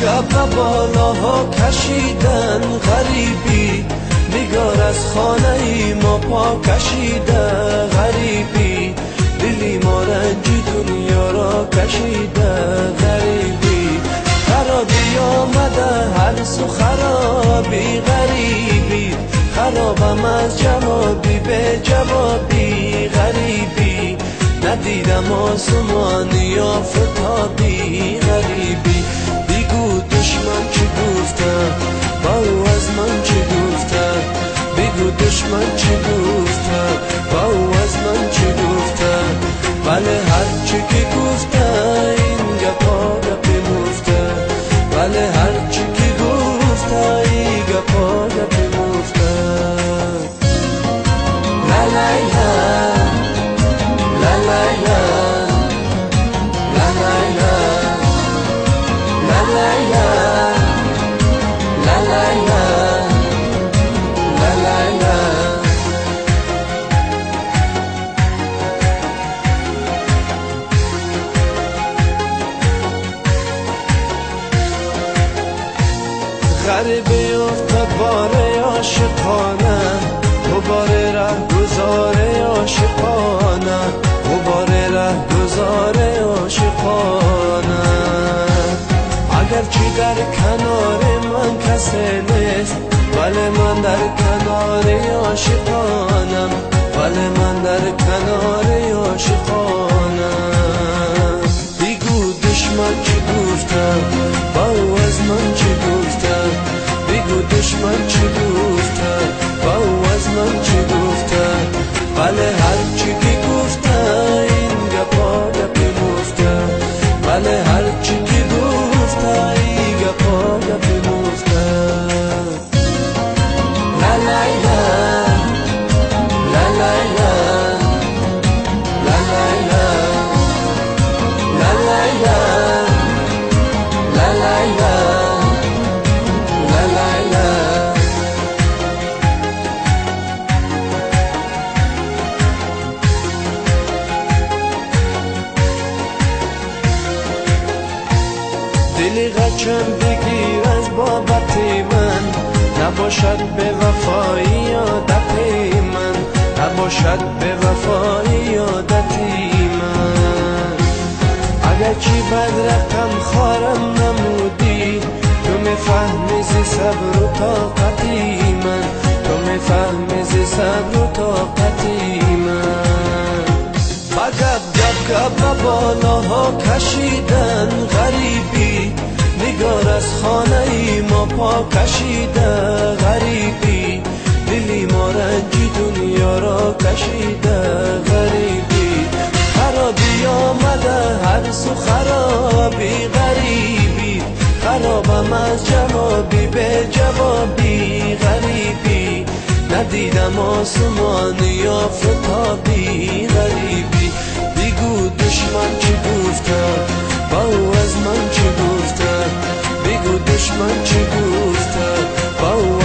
گپ و بالاها کشیدن غریبی، نگار از خانه ای ما پا کشیده غریبی، دلی ما رنجی دنیا را کشیده غریبی، خرابی آمده هر سو خرابی غریبی، خرابم از جوابی به جوابی غریبی، ندیدم آسمانی آفتابی غریبی، بگو دشمن چی گفته با او از من چی گفته، بگو دشمن چی گفته با او از من چی گفته، بله هر چی که گفته این گپا گپی مفته، بله هر چی که گفته این گپا گپی مفته. لا لا لا لا لا لا لا لا لا لا لا لا لا لا. غریبی افتاد باره عاشقانه، دوباره ره گذاره عاشقانه، دوباره ره گذاره عاشقانه، اگرچه در کنار من کسی نیست، ولی من در کنار عاشقانم، ولی من در کنار عاشقانم، بگو دشمن چی گفته با او از من چی گفته، بگو دشمن چی گفته با او از من چی گفته، بله هر چی که گفته این گپا گپی مفته، بله هر چی که گفته این گپا گپی مفته. لا لا لا لا لا لا لا لا لا لا لا لا لا. دلی غچم بگیر از بابت من، نباشد به وفایی عادت من، نباشد به وفایی عادت من، اگرچه بد رقم خارم نمودی، تو میفهمی ز صبر و طاقتی من، تو میفهمی ز صبر و طاقتی من، گپ و بالاها کشیدن غریبی، نگار از خانه ای ما پا کشیده غریبی، دلی ما رنجی دنیا را کشیده غریبی، خرابی آمده هر سو خرابی غریبی، خرابم از جوابی به جوابی غریبی، ندیدم آسمانی آفتابی غریبی، بگو دشمن چی گفته با او از من چی گفته، بگو دشمن چی گفته با او